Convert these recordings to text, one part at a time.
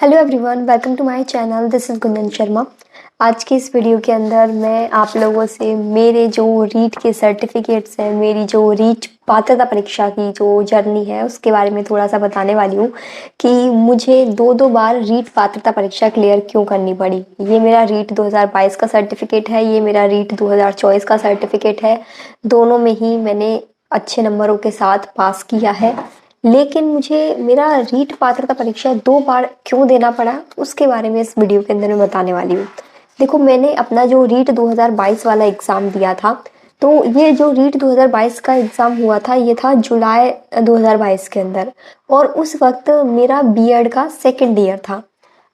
Hello everyone, welcome to my channel. This is Gunjan Sharma. आज की इस वीडियो के अंदर मैं आप लोगों से मेरे जो रीट के सर्टिफिकेट्स हैं, मेरी जो रीट पात्रता परीक्षा की जो जर्नी है उसके बारे में थोड़ा सा बताने वाली हूँ कि मुझे दो दो बार रीट पात्रता परीक्षा क्लियर क्यों करनी पड़ी। ये मेरा रीट 2022 का सर्टिफिकेट है, ये मेरा रीट 2024 का सर्टिफिकेट है। दोनों में ही मैंने अच्छे नंबरों के साथ पास किया है, लेकिन मुझे मेरा रीट पात्रता परीक्षा दो बार क्यों देना पड़ा उसके बारे में इस वीडियो के अंदर मैं बताने वाली हूँ। देखो, मैंने अपना जो रीट 2022 वाला एग्ज़ाम दिया था, तो ये जो रीट 2022 का एग्ज़ाम हुआ था ये था जुलाई 2022 के अंदर, और उस वक्त मेरा बीएड का सेकेंड ईयर था।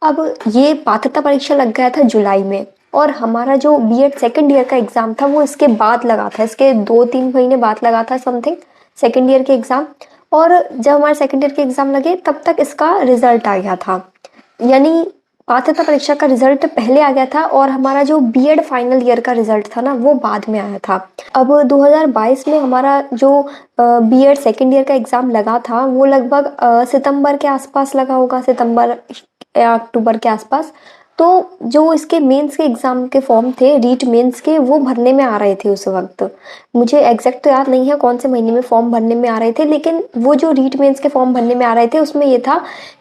अब ये पात्रता परीक्षा लग गया था जुलाई में, और हमारा जो बीएड सेकेंड ईयर का एग्ज़ाम था वो इसके बाद लगा था, इसके 2-3 महीने बाद लगा था समथिंग, सेकेंड ईयर के एग्ज़ाम। और जब हमारे सेकेंड ईयर के एग्ज़ाम लगे तब तक इसका रिजल्ट आ गया था, यानी पात्रता परीक्षा का रिजल्ट पहले आ गया था और हमारा जो बीएड फाइनल ईयर का रिजल्ट था ना वो बाद में आया था। अब 2022 में हमारा जो बीएड सेकेंड ईयर का एग्ज़ाम लगा था वो लगभग सितंबर के आसपास लगा होगा, सितंबर या अक्टूबर के आसपास। तो जो इसके मेंस के एग्ज़ाम के फॉर्म थे, रीट मेंस के, वो भरने में आ रहे थे उस वक्त। मुझे एग्जैक्ट तो याद नहीं है कौन से महीने में फॉर्म भरने में आ रहे थे, लेकिन वो जो रीट मेंस के फॉर्म भरने में आ रहे थे उसमें ये था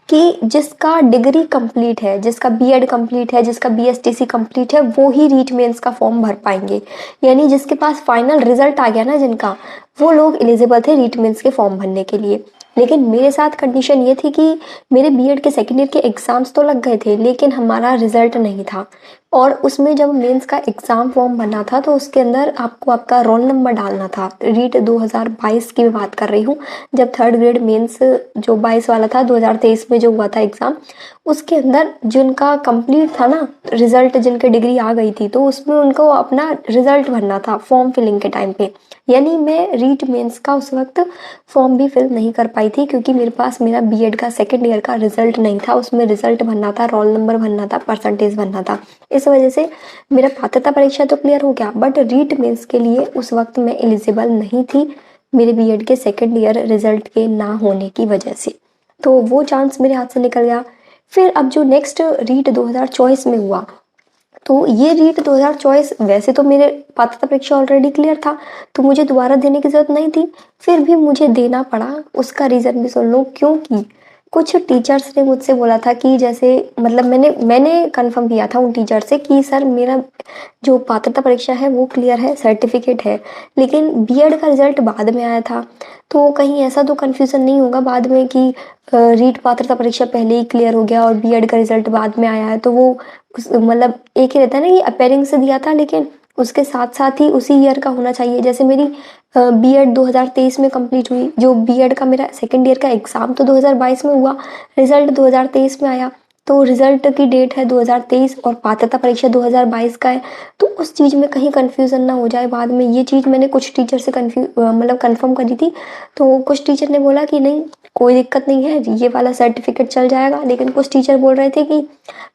कि जिसका डिग्री कंप्लीट है, जिसका बीएड कंप्लीट है, जिसका बीएसटीसी कंप्लीट है, वो ही रीट मेंस का फॉर्म भर पाएंगे। यानी जिसके पास फाइनल रिजल्ट आ गया ना, जिनका, वो लोग एलिजिबल थे रीट मेंस के फॉर्म भरने के लिए। लेकिन मेरे साथ कंडीशन ये थी कि मेरे बीएड के सेकेंड ईयर के एग्ज़ाम्स तो लग गए थे लेकिन हमारा रिजल्ट नहीं था। और उसमें जब मेंस का एग्ज़ाम फॉर्म भरना था तो उसके अंदर आपको आपका रोल नंबर डालना था। रीट 2022 की मैं बात कर रही हूँ, जब थर्ड ग्रेड मेंस जो 22 वाला था, 2023 में जो हुआ था एग्ज़ाम, उसके अंदर जिनका कंप्लीट था ना रिजल्ट, जिनके डिग्री आ गई थी, तो उसमें उनको अपना रिजल्ट भरना था फॉर्म फिलिंग के टाइम पे। यानी मैं रीट मेंस का उस वक्त फॉर्म भी फिल नहीं कर पाई थी क्योंकि मेरे पास मेरा बीएड का सेकेंड ईयर का रिजल्ट नहीं था। उसमें रिजल्ट भरना था, रोल नंबर भरना था, परसेंटेज भरना था। इस वजह से मेरा पात्रता परीक्षा तो क्लियर हो गया, बट रीट मेंस के लिए उस वक्त मैं एलिजिबल नहीं थी, मेरे बीएड के सेकेंड ईयर रिजल्ट के ना होने की वजह से। तो वो चांस मेरे हाथ से निकल गया। फिर अब जो नेक्स्ट रीट 2024 में हुआ, तो ये रीट 2024 वैसे तो मेरे पात्रता परीक्षा ऑलरेडी क्लियर था, तो मुझे दोबारा देने की ज़रूरत नहीं थी, फिर भी मुझे देना पड़ा। उसका रीज़न भी सुन लो, क्योंकि कुछ टीचर्स ने मुझसे बोला था कि जैसे, मतलब मैंने कंफर्म किया था उन टीचर से कि सर मेरा जो पात्रता परीक्षा है वो क्लियर है, सर्टिफिकेट है, लेकिन बीएड का रिजल्ट बाद में आया था, तो कहीं ऐसा तो कन्फ्यूज़न नहीं होगा बाद में कि रीट पात्रता परीक्षा पहले ही क्लियर हो गया और बीएड का रिजल्ट बाद में आया है, तो वो मतलब एक ही रहता है ना कि अपेयरिंग से दिया था लेकिन उसके साथ साथ ही उसी ईयर का होना चाहिए। जैसे मेरी बीएड 2023 में कंप्लीट हुई, जो बीएड का मेरा सेकेंड ईयर का एग्ज़ाम तो 2022 में हुआ, रिजल्ट 2023 में आया, तो रिजल्ट की डेट है 2023 और पात्रता परीक्षा 2022 का है, तो उस चीज़ में कहीं कन्फ्यूज़न ना हो जाए बाद में। ये चीज़ मैंने कुछ टीचर से मतलब कन्फर्म करी थी, तो कुछ टीचर ने बोला कि नहीं कोई दिक्कत नहीं है, ये वाला सर्टिफिकेट चल जाएगा, लेकिन कुछ टीचर बोल रहे थे कि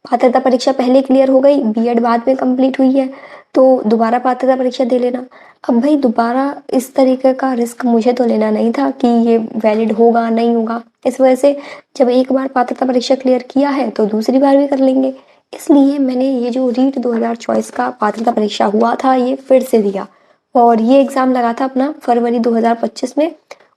पात्रता परीक्षा पहले क्लियर हो गई, बीएड बाद में कंप्लीट हुई है, तो दोबारा पात्रता परीक्षा दे लेना। अब भाई दोबारा इस तरीके का रिस्क मुझे तो लेना नहीं था कि ये वैलिड होगा नहीं होगा, इस वजह से जब एक बार पात्रता परीक्षा क्लियर किया है तो दूसरी बार भी कर लेंगे। इसलिए मैंने ये जो रीट 2024 का पात्रता परीक्षा हुआ था ये फिर से दिया, और ये एग्ज़ाम लगा था अपना फरवरी 2025 में।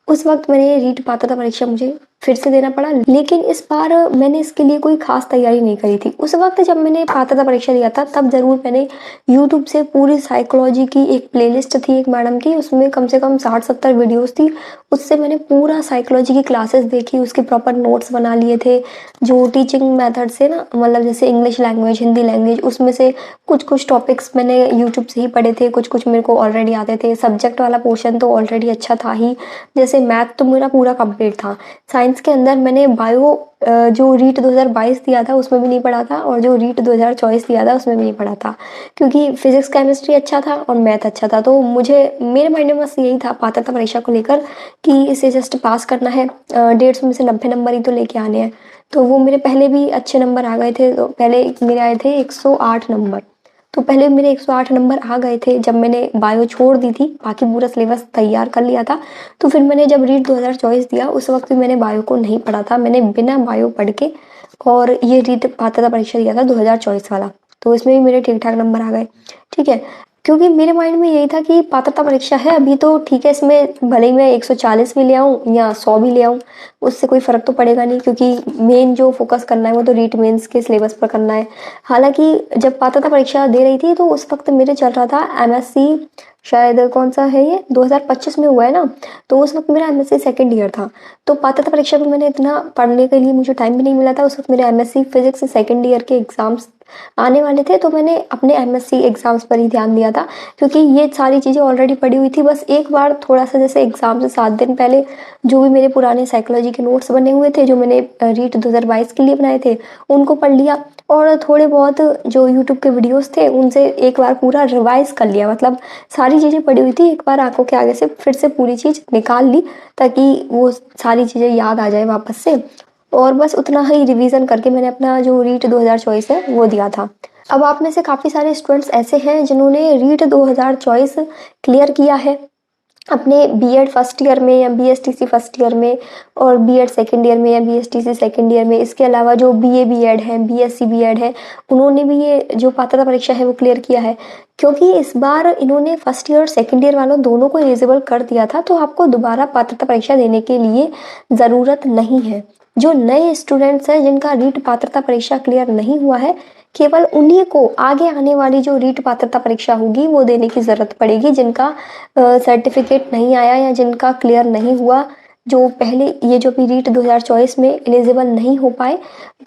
उस वक्त मैंने रीट पात्रता परीक्षा मुझे फिर से देना पड़ा, लेकिन इस बार मैंने इसके लिए कोई खास तैयारी नहीं करी थी। उस वक्त जब मैंने पात्रता परीक्षा दिया था तब ज़रूर मैंने यूट्यूब से पूरी साइकोलॉजी की एक प्लेलिस्ट थी एक मैडम की, उसमें कम से कम 60-70 वीडियोस थी, उससे मैंने पूरा साइकोलॉजी की क्लासेस देखी, उसके प्रॉपर नोट्स बना लिए थे। जो टीचिंग मेथड से ना, मतलब जैसे इंग्लिश लैंग्वेज, हिंदी लैंग्वेज, उसमें से कुछ कुछ टॉपिक्स मैंने यूट्यूब से ही पढ़े थे, कुछ कुछ मेरे को ऑलरेडी आते थे। सब्जेक्ट वाला पोर्शन तो ऑलरेडी अच्छा था ही, जैसे मैथ तो मेरा पूरा कंप्लीट था। साइंस के अंदर मैंने बायो जो रीट 2022 दिया था उसमें भी नहीं पढ़ा था, और जो रीट 2024 दिया था उसमें भी नहीं पढ़ा था, क्योंकि फिजिक्स केमिस्ट्री अच्छा था और मैथ अच्छा था। तो मुझे, मेरे माइंड में बस यही था पात्रता परीक्षा को लेकर कि इसे जस्ट पास करना है, 150 में से 90 नंबर ही तो लेके आने हैं। तो वो मेरे पहले भी अच्छे नंबर आ गए थे, तो पहले मेरे आए थे 108 नंबर, तो पहले मेरे 108 नंबर आ गए थे जब मैंने बायो छोड़ दी थी, बाकी पूरा सिलेबस तैयार कर लिया था। तो फिर मैंने जब रीट 2024 दिया उस वक्त भी मैंने बायो को नहीं पढ़ा था, मैंने बिना बायो पढ़ के और ये रीट पात्रता परीक्षा दिया था 2024 वाला। तो इसमें भी मेरे ठीक ठाक नंबर आ गए, ठीक है। क्योंकि मेरे माइंड में यही था कि पात्रता परीक्षा है अभी तो ठीक है, इसमें भले ही मैं 140 भी ले आऊँ या 100 भी ले आऊँ, उससे कोई फ़र्क तो पड़ेगा नहीं, क्योंकि मेन जो फोकस करना है वो तो रीट मेंस के सिलेबस पर करना है। हालांकि जब पात्रता परीक्षा दे रही थी तो उस वक्त मेरे चल रहा था एमएससी, शायद कौन सा है ये 2025 में हुआ है ना, तो उस वक्त मेरा एमएससी सेकंड ईयर था। तो पात्रता परीक्षा में मैंने इतना पढ़ने के लिए मुझे टाइम भी नहीं मिला था। उस वक्त मेरे एमएससी फिजिक्स सेकंड ईयर के एग्जाम्स आने वाले थे, तो मैंने अपने एमएससी एग्जाम्स पर ही ध्यान दिया था, क्योंकि ये सारी चीज़ें ऑलरेडी पढ़ी हुई थी। बस एक बार थोड़ा सा जैसे एग्जाम से 7 दिन पहले जो भी मेरे पुराने साइकोलॉजी के नोट्स बने हुए थे जो मैंने रीट 2022 के लिए बनाए थे उनको पढ़ लिया, और थोड़े बहुत जो यूट्यूब के वीडियोस थे उनसे एक बार पूरा रिवाइज कर लिया। मतलब सारी चीज़ें पढ़ी हुई थी, एक बार आंखों के आगे से फिर से पूरी चीज़ निकाल ली ताकि वो सारी चीज़ें याद आ जाए वापस से, और बस उतना ही रिवीजन करके मैंने अपना जो रीट 2024 है वो दिया था। अब आप में से काफ़ी सारे स्टूडेंट्स ऐसे हैं जिन्होंने रीट 2024 क्लियर किया है अपने बीएड फर्स्ट ईयर में या बीएसटीसी फर्स्ट ईयर में, और बीएड सेकंड ईयर में या बीएसटीसी सेकंड ईयर में। इसके अलावा जो बीए बीएड है, बीएससी बीएड है, उन्होंने भी ये जो पात्रता परीक्षा है वो क्लियर किया है। क्योंकि इस बार इन्होंने फर्स्ट ईयर और सेकंड ईयर वालों दोनों को एलिजिबल कर दिया था, तो आपको दोबारा पात्रता परीक्षा देने के लिए ज़रूरत नहीं है। जो नए स्टूडेंट्स हैं जिनका रीट पात्रता परीक्षा क्लियर नहीं हुआ है, केवल उन्हीं को आगे आने वाली जो रीट पात्रता परीक्षा होगी वो देने की ज़रूरत पड़ेगी। जिनका सर्टिफिकेट नहीं आया या जिनका क्लियर नहीं हुआ, जो पहले ये जो भी रीट 2024 में एलिजिबल नहीं हो पाए,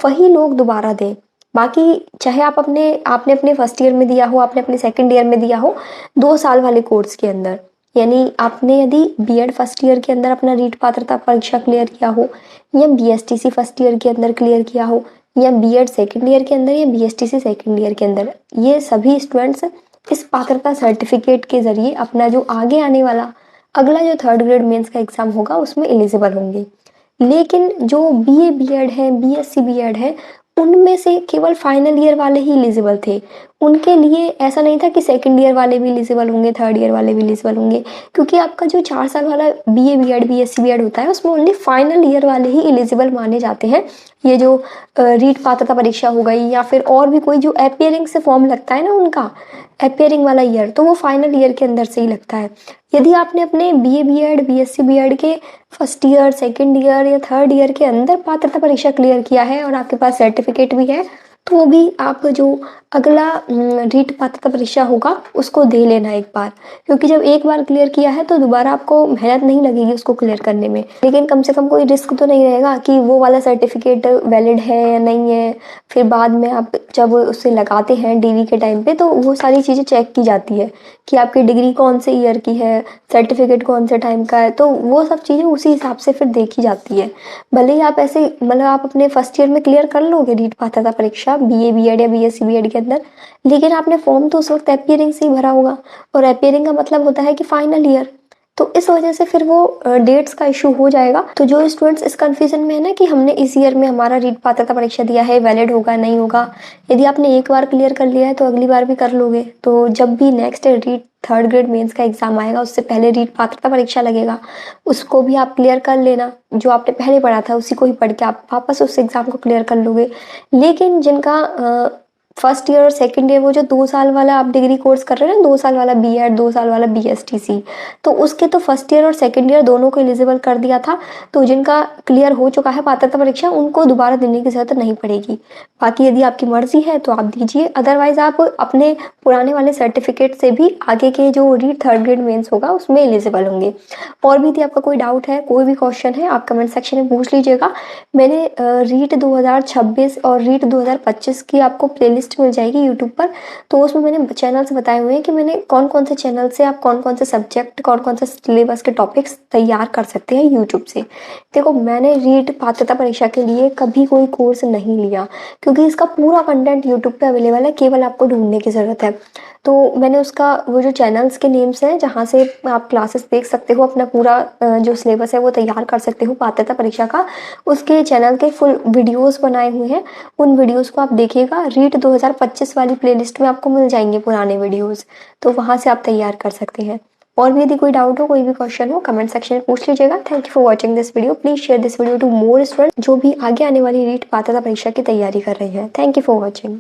वही लोग दोबारा दें। बाकी चाहे आपने अपने फर्स्ट ईयर में दिया हो, आपने अपने सेकंड ईयर में दिया हो, 2 साल वाले कोर्स के अंदर, यानी आपने यदि बीएड फर्स्ट ईयर के अंदर अपना रीट पात्रता परीक्षा क्लियर किया हो, या बीएसटीसी फर्स्ट ईयर के अंदर क्लियर किया हो, या बीएड सेकंड ईयर के अंदर या बीएसटीसी सेकंड ईयर के अंदर, ये सभी स्टूडेंट्स इस पात्रता सर्टिफिकेट के जरिए अपना जो आगे आने वाला अगला जो थर्ड ग्रेड मेंस का एग्जाम होगा उसमें एलिजिबल होंगे। लेकिन जो बीए बीएड है, बीएससी बीएड है, उनमें से केवल फाइनल ईयर वाले ही एलिजिबल थे। उनके लिए ऐसा नहीं था कि सेकंड ईयर वाले भी एलिजिबल होंगे, थर्ड ईयर वाले भी एलिजिबल होंगे, क्योंकि आपका जो 4 साल वाला बीए बीएड बीएससी बीएड होता है उसमें ओनली फाइनल ईयर वाले ही एलिजिबल माने जाते हैं। ये जो रीट पात्रता परीक्षा हो गई या फिर और भी कोई जो अपियरिंग से फॉर्म लगता है ना, उनका अपियरिंग वाला ईयर, तो वो फाइनल ईयर के अंदर से ही लगता है। यदि आपने अपने बीए बीएड बीएससी बीएड के फर्स्ट ईयर, सेकंड ईयर या थर्ड ईयर के अंदर पात्रता परीक्षा क्लियर किया है और आपके पास सर्टिफिकेट भी है, तो वो भी आप जो अगला रीट पात्रता परीक्षा होगा उसको दे लेना एक बार, क्योंकि जब एक बार क्लियर किया है तो दोबारा आपको मेहनत नहीं लगेगी उसको क्लियर करने में। लेकिन कम से कम कोई रिस्क तो नहीं रहेगा कि वो वाला सर्टिफिकेट वैलिड है या नहीं है। फिर बाद में आप जब उसे लगाते हैं डीवी के टाइम पे, तो वो सारी चीज़ें चेक की जाती है कि आपकी डिग्री कौन से ईयर की है, सर्टिफिकेट कौन से टाइम का है, तो वो सब चीज़ें उसी हिसाब से फिर देखी जाती है। भले ही आप ऐसे मतलब आप अपने फर्स्ट ईयर में क्लियर कर लोगे रीट पात्रता परीक्षा बीए बीएड या बीएससी बीएड के अंदर, लेकिन आपने फॉर्म तो उस वक्त अपियरिंग से ही भरा होगा, और अपियरिंग का मतलब होता है कि फाइनल ईयर, तो इस वजह से फिर वो डेट्स का इशू हो जाएगा। तो जो स्टूडेंट्स इस कंफ्यूजन में है ना कि हमने इस ईयर में हमारा रीट पात्रता परीक्षा दिया है, वैलिड होगा नहीं होगा, यदि आपने एक बार क्लियर कर लिया है तो अगली बार भी कर लोगे। तो जब भी next REET third grade mains का एग्जाम आएगा उससे पहले रीट पात्रता परीक्षा लगेगा, उसको भी आप क्लियर कर लेना। जो आपने पहले पढ़ा था उसी को ही पढ़ के आप वापस उस एग्जाम को क्लियर कर लोगे। लेकिन जिनका फर्स्ट ईयर और सेकंड ईयर वो जो 2 साल वाला आप डिग्री कोर्स कर रहे हैं ना, 2 साल वाला बीएड 2 साल वाला बीएसटीसी, तो उसके तो फर्स्ट ईयर और सेकंड ईयर दोनों को एलिजिबल कर दिया था। तो जिनका क्लियर हो चुका है पात्रता परीक्षा उनको दोबारा देने की जरूरत नहीं पड़ेगी। बाकी यदि आपकी मर्जी है तो आप दीजिए, अदरवाइज आप अपने पुराने वाले सर्टिफिकेट से भी आगे के जो रीट थर्ड ग्रेड मेंस होगा उसमें एलिजिबल होंगे। और भी यदि आपका कोई डाउट है, कोई भी क्वेश्चन है, आप कमेंट सेक्शन में पूछ लीजिएगा। मैंने रीट 2026 और रीट 2025 की आपको प्लेलिस्ट मिल जाएगी यूट्यूब पर, तो उसमें मैंने चैनल्स बताए हुए हैं कि मैंने कौन कौन से चैनल से आप कौन कौन से सब्जेक्ट, कौन कौन से सिलेबस के टॉपिक्स तैयार कर सकते हैं यूट्यूब से। देखो, मैंने रीट पात्रता परीक्षा के लिए कभी कोई कोर्स नहीं लिया, क्योंकि इसका पूरा कंटेंट यूट्यूब पे अवेलेबल है, केवल आपको ढूंढने की ज़रूरत है। तो मैंने उसका वो जो चैनल्स के नेम्स हैं जहाँ से आप क्लासेस देख सकते हो, अपना पूरा जो सिलेबस है वो तैयार कर सकते हो पात्रता परीक्षा का, उसके चैनल के फुल वीडियोस बनाए हुए हैं। उन वीडियोस को आप देखिएगा। रीट 2025 वाली प्लेलिस्ट में आपको मिल जाएंगे पुराने वीडियोस, तो वहाँ से आप तैयार कर सकते हैं। और भी यदि कोई डाउट हो, कोई भी क्वेश्चन हो, कमेंट सेक्शन में पूछ लीजिएगा। Thank you for watching this video. Please share this video to more student जो भी आगे आने वाली रीट पात्रता परीक्षा की तैयारी कर रहे हैं। Thank you for watching.